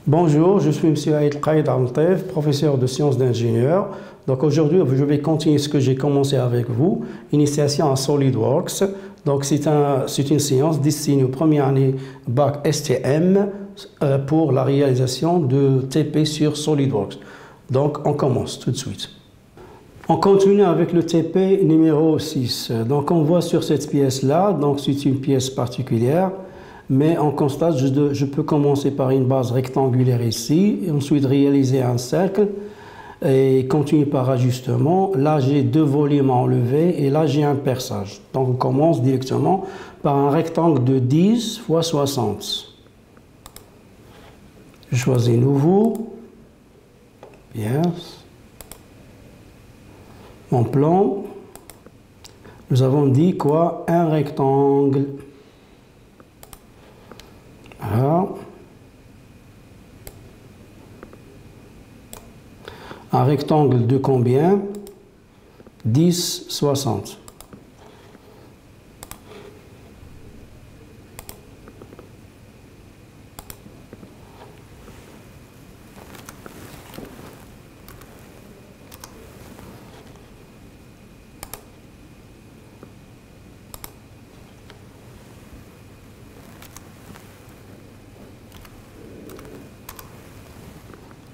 Bonjour, je suis M. Aïd Qaïd Al-Mtev, professeur de sciences d'ingénieur. Donc aujourd'hui, je vais continuer ce que j'ai commencé avec vous, initiation à SolidWorks. Donc c'est une séance destinée aux premières années bac STM pour la réalisation de TP sur SolidWorks. Donc on commence tout de suite. On continue avec le TP numéro 6. Donc on voit sur cette pièce-là, donc c'est une pièce particulière. Mais on constate, je peux commencer par une base rectangulaire ici, et ensuite réaliser un cercle et continuer par ajustement. Là, j'ai deux volumes à enlever et là, j'ai un perçage. Donc, on commence directement par un rectangle de 10 x 60. Je choisis nouveau. Bien. Mon plan. Nous avons dit quoi? Un rectangle. Voilà. Un rectangle de combien? 10, 60.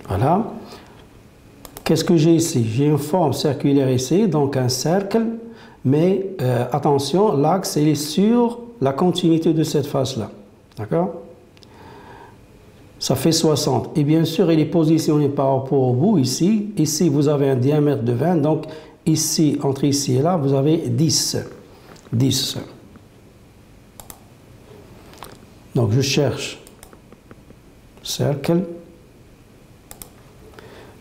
Voilà. Qu'est-ce que j'ai ici? J'ai une forme circulaire ici, donc un cercle, mais attention, l'axe est sur la continuité de cette face-là. D'accord? Ça fait 60. Et bien sûr, il est positionné par rapport au bout ici. Ici, vous avez un diamètre de 20, donc ici, entre ici et là, vous avez 10. 10. Donc je cherche cercle.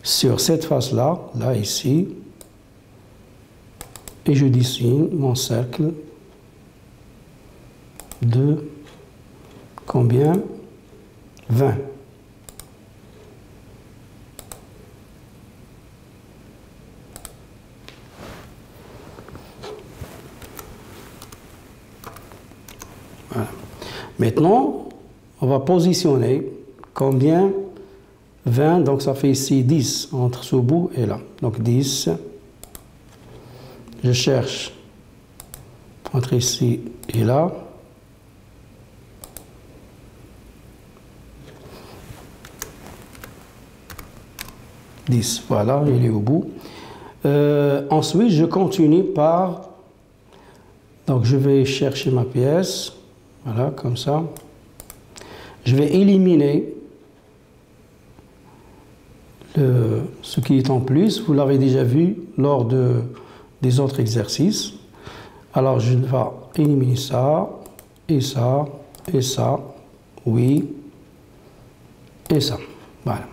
Sur cette face-là, là, ici, et je dessine mon cercle de combien? 20. Voilà. Maintenant, on va positionner combien? 20, donc ça fait ici 10 entre ce bout et là. Donc 10. Je cherche entre ici et là. Voilà, il est au bout. Ensuite, je continue par... Donc je vais chercher ma pièce. Voilà, comme ça. Je vais éliminer ce qui est en plus, vous l'avez déjà vu lors des autres exercices. Alors, je vais éliminer ça, et ça, et ça, oui, et ça. Voilà.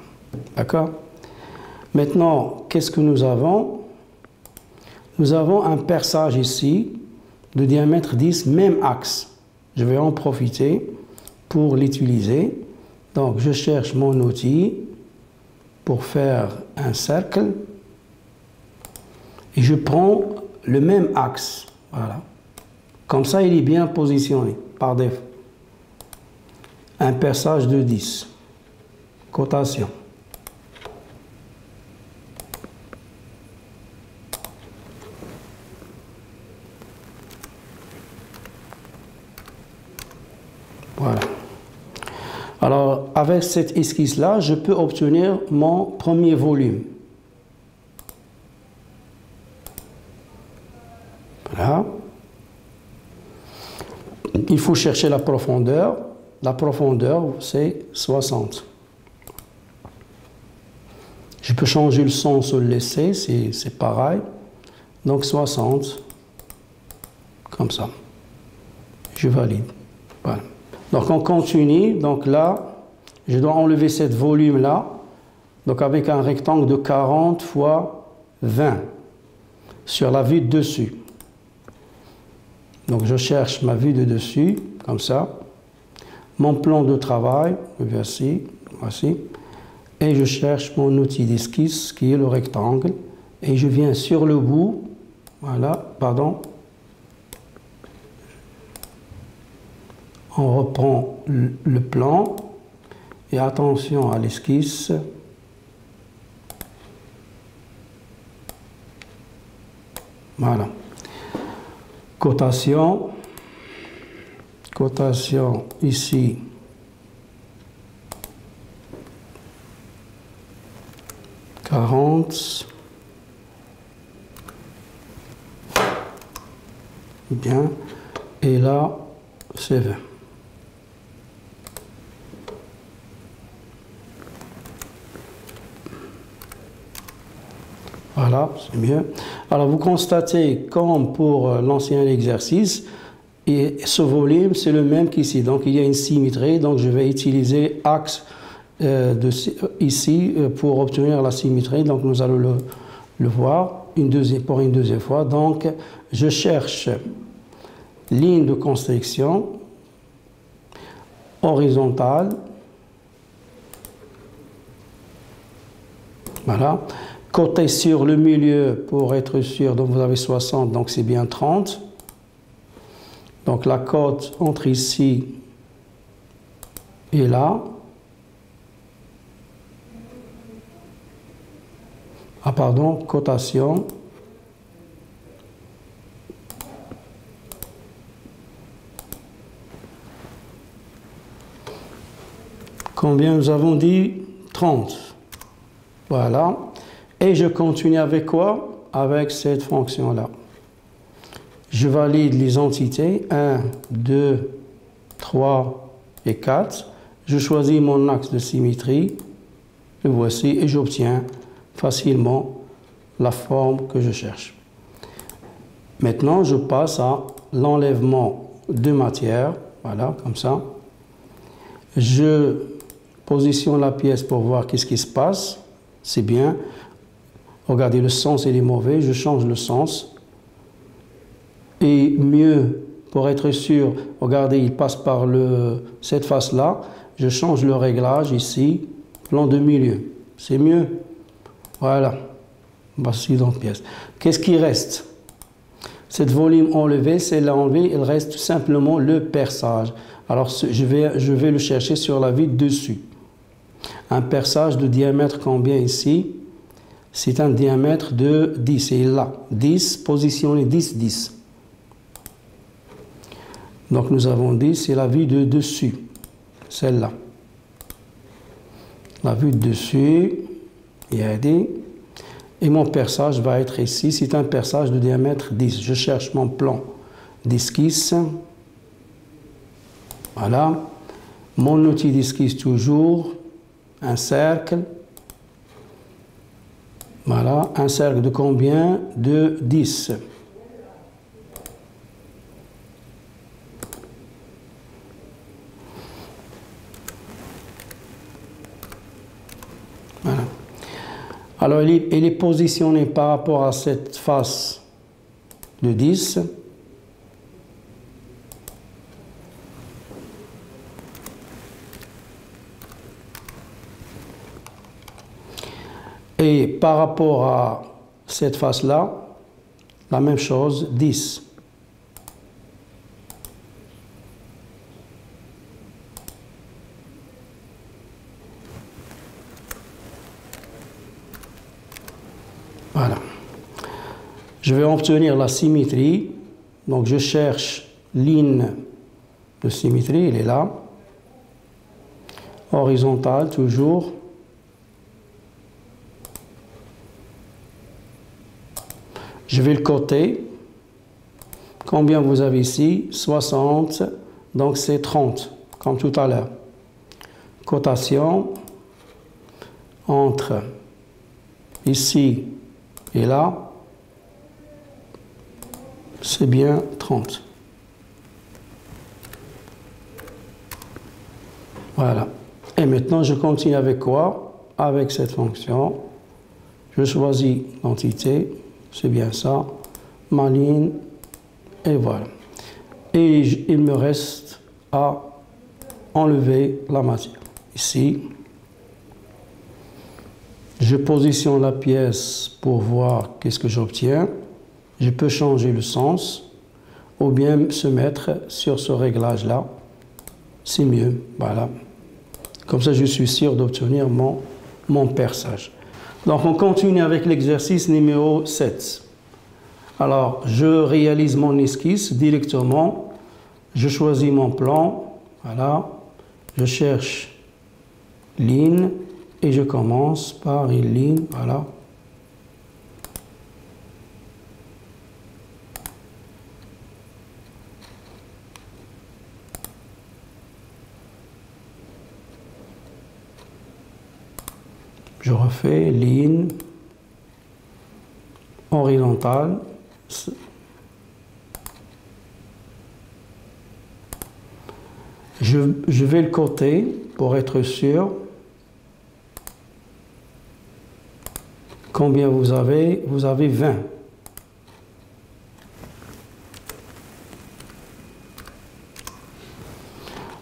D'accord? Maintenant, qu'est-ce que nous avons? Nous avons un perçage ici de diamètre 10, même axe. Je vais en profiter pour l'utiliser. Donc, je cherche mon outil pour faire un cercle et je prends le même axe. Voilà. Comme ça, il est bien positionné par défaut. Un perçage de 10. Cotation. Voilà. Alors, avec cette esquisse-là, je peux obtenir mon premier volume. Voilà. Il faut chercher la profondeur. La profondeur, c'est 60. Je peux changer le sens ou le laisser, c'est pareil. Donc 60, comme ça. Je valide. Voilà. Donc on continue, donc là, je dois enlever cette volume-là, donc avec un rectangle de 40 fois 20 sur la vue de dessus. Donc je cherche ma vue de dessus, comme ça, mon plan de travail, voici, et je cherche mon outil d'esquisse qui est le rectangle, et je viens sur le bout, voilà, pardon, on reprend le plan Et attention à l'esquisse. Voilà. Cotation. Cotation ici. « 40. Bien. Et là, c'est 20. Voilà, c'est mieux. Alors, vous constatez, comme pour l'ancien exercice, et ce volume, c'est le même qu'ici. Donc, il y a une symétrie. Donc, je vais utiliser axe ici pour obtenir la symétrie. Donc, nous allons le voir pour une deuxième fois. Donc, je cherche ligne de construction horizontale. Voilà. Côté sur le milieu pour être sûr. Donc, vous avez 60, donc c'est bien 30. Donc, la côte entre ici et là. Ah pardon, cotation. Combien nous avons dit? 30. Voilà. Et je continue avec quoi? Avec cette fonction-là. Je valide les entités 1, 2, 3 et 4. Je choisis mon axe de symétrie. Le voici et j'obtiens facilement la forme que je cherche. Maintenant, je passe à l'enlèvement de matière. Voilà, comme ça. Je positionne la pièce pour voir qu'est-ce qui se passe. C'est bien. Regardez, le sens il est mauvais. Je change le sens. Et mieux, pour être sûr, regardez, il passe par cette face-là. Je change le réglage ici, plan de milieu. C'est mieux. Voilà. Voici donc pièce. Qu'est-ce qui reste? Cette volume enlevé, c'est l'enlevé, il reste tout simplement le perçage. Alors, je vais le chercher sur la vitre dessus. Un perçage de diamètre combien ici? C'est un diamètre de 10. Et là, 10, positionné 10, 10. Donc, nous avons dit, c'est la vue de dessus. Celle-là. La vue de dessus. Il y a dit. Et mon perçage va être ici. C'est un perçage de diamètre 10. Je cherche mon plan d'esquisse. Voilà. Mon outil d'esquisse toujours. Un cercle. Voilà. Un cercle de combien? De 10. Voilà. Alors, il est positionné par rapport à cette face de 10. Et par rapport à cette face-là, la même chose, 10. Voilà. Je vais obtenir la symétrie. Donc, je cherche ligne de symétrie, elle est là. Horizontale, toujours. Je vais le coter. Combien vous avez ici? 60. Donc, c'est 30, comme tout à l'heure. Cotation entre ici et là, c'est bien 30. Voilà. Et maintenant, je continue avec quoi? Avec cette fonction. Je choisis l'entité. C'est bien ça, ma ligne, et voilà. Et il me reste à enlever la matière. Ici, je positionne la pièce pour voir qu'est-ce que j'obtiens. Je peux changer le sens ou bien se mettre sur ce réglage-là. C'est mieux, voilà. Comme ça, je suis sûr d'obtenir mon perçage. Donc, on continue avec l'exercice numéro 7. Alors, je réalise mon esquisse directement. Je choisis mon plan. Voilà. Je cherche ligne et je commence par une ligne. Voilà. Je refais ligne horizontale. Je vais le côté pour être sûr. Combien vous avez? Vous avez 20.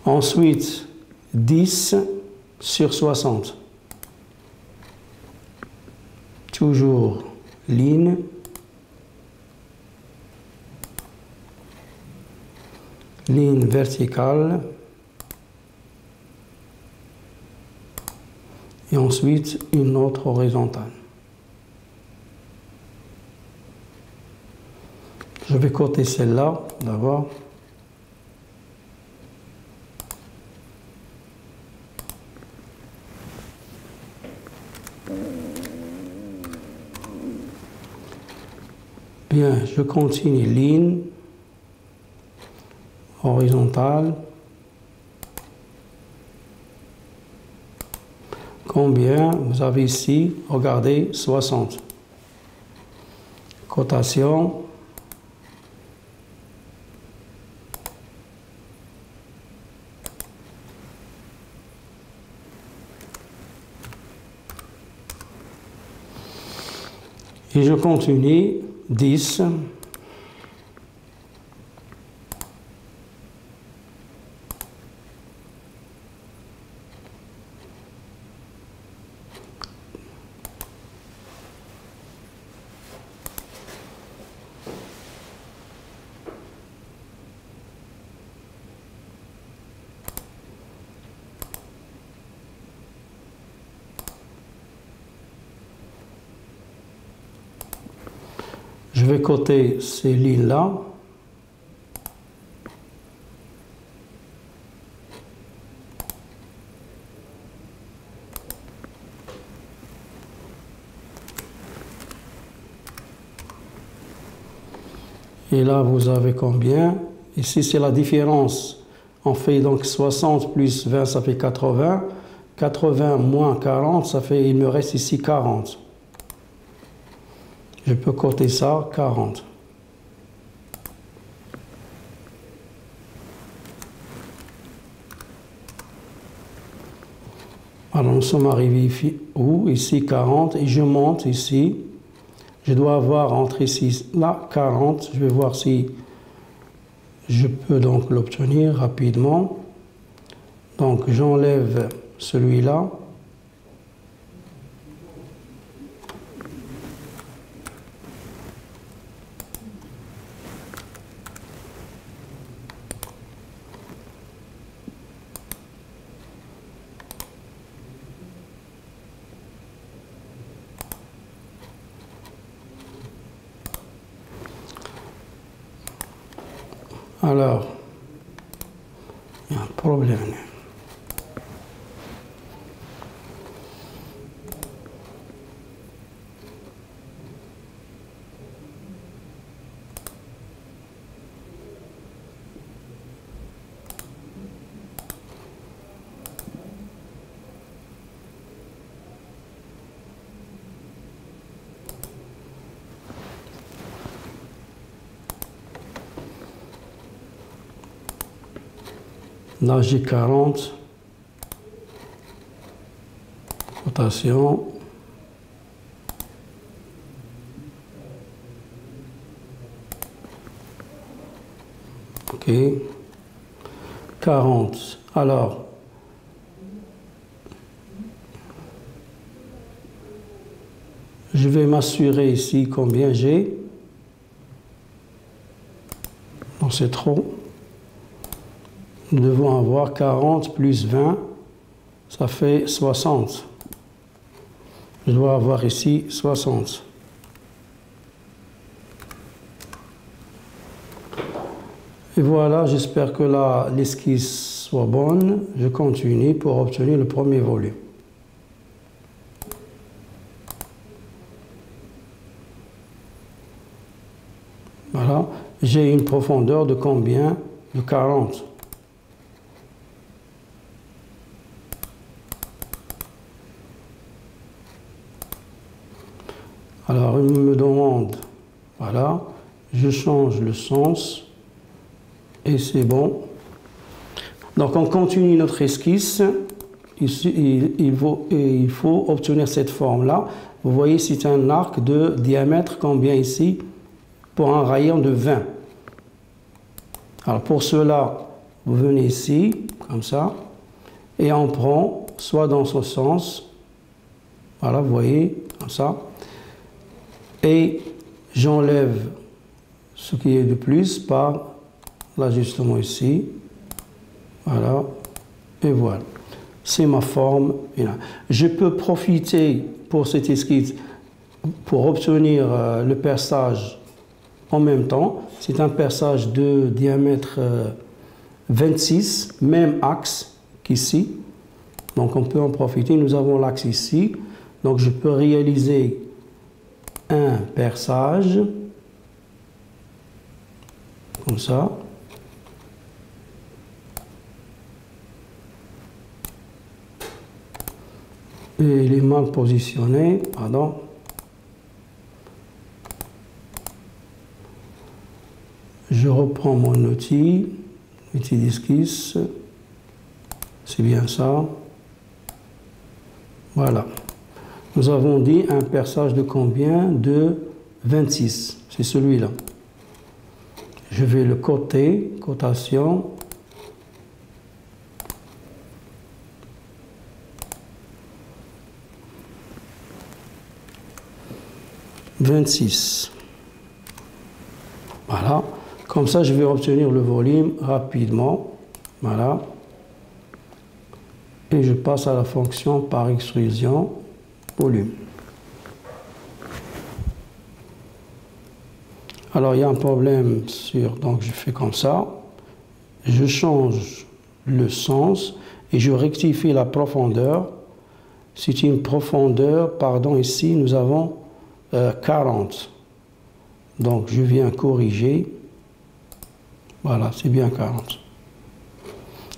Ensuite, 10 sur 60. Toujours ligne. Ligne verticale. Et ensuite, une autre horizontale. Je vais coter celle-là d'abord. Bien, je continue ligne horizontale. Combien vous avez ici? Regardez, 60. Cotation. Et je continue 10. Je vais coter ces lignes-là. Et là, vous avez combien? Ici, c'est la différence. On fait donc 60 plus 20, ça fait 80. 80 moins 40, ça fait, il me reste ici 40. Je peux coter ça, 40. Alors, nous sommes arrivés où? Ici, 40. Et je monte ici. Je dois avoir entre ici, là, 40. Je vais voir si je peux donc l'obtenir rapidement. Donc, j'enlève celui-là. Alors, il y a un problème. Là, j'ai 40. Rotation. OK. 40. Alors, je vais m'assurer ici combien j'ai. Non, c'est trop. Nous devons avoir 40 plus 20. ça fait 60. Je dois avoir ici 60. Et voilà, j'espère que l'esquisse soit bonne. Je continue pour obtenir le premier volume. Voilà, j'ai une profondeur de combien? De 40. Alors, il me demande, voilà, je change le sens. Et c'est bon. Donc on continue notre esquisse. Il faut obtenir cette forme-là. Vous voyez, c'est un arc de diamètre combien ici? Pour un rayon de 20. Alors pour cela, vous venez ici, comme ça, et on prend soit dans ce sens, voilà, vous voyez, comme ça, et j'enlève ce qui est de plus par l'ajustement ici, voilà, et voilà. C'est ma forme. Je peux profiter pour cette esquisse pour obtenir le perçage en même temps. C'est un perçage de diamètre 26, même axe qu'ici. Donc on peut en profiter. Nous avons l'axe ici. Donc je peux réaliser un perçage comme ça. Et il est mal positionné, pardon. Je reprends mon outil d'esquisse, c'est bien ça. Voilà. Nous avons dit un perçage de combien? De 26, c'est celui-là. Je vais le coter, cotation. « 26. » Voilà. Comme ça, je vais obtenir le volume rapidement. Voilà. Et je passe à la fonction par extrusion volume. Alors, il y a un problème donc je fais comme ça. Je change le sens et je rectifie la profondeur. C'est une profondeur, pardon, ici, nous avons 40. Donc, je viens corriger. Voilà, c'est bien 40.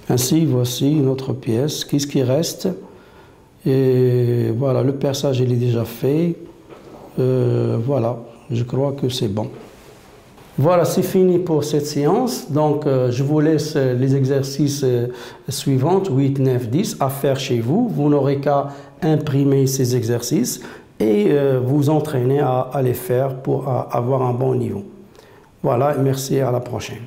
Ainsi, voici une autre pièce. Qu'est-ce qui reste? Et voilà, le perçage, il est déjà fait. Voilà, je crois que c'est bon. Voilà, c'est fini pour cette séance. Donc, je vous laisse les exercices suivants, 8, 9, 10, à faire chez vous. Vous n'aurez qu'à imprimer ces exercices et vous entraîner à les faire pour avoir un bon niveau. Voilà, merci, à la prochaine.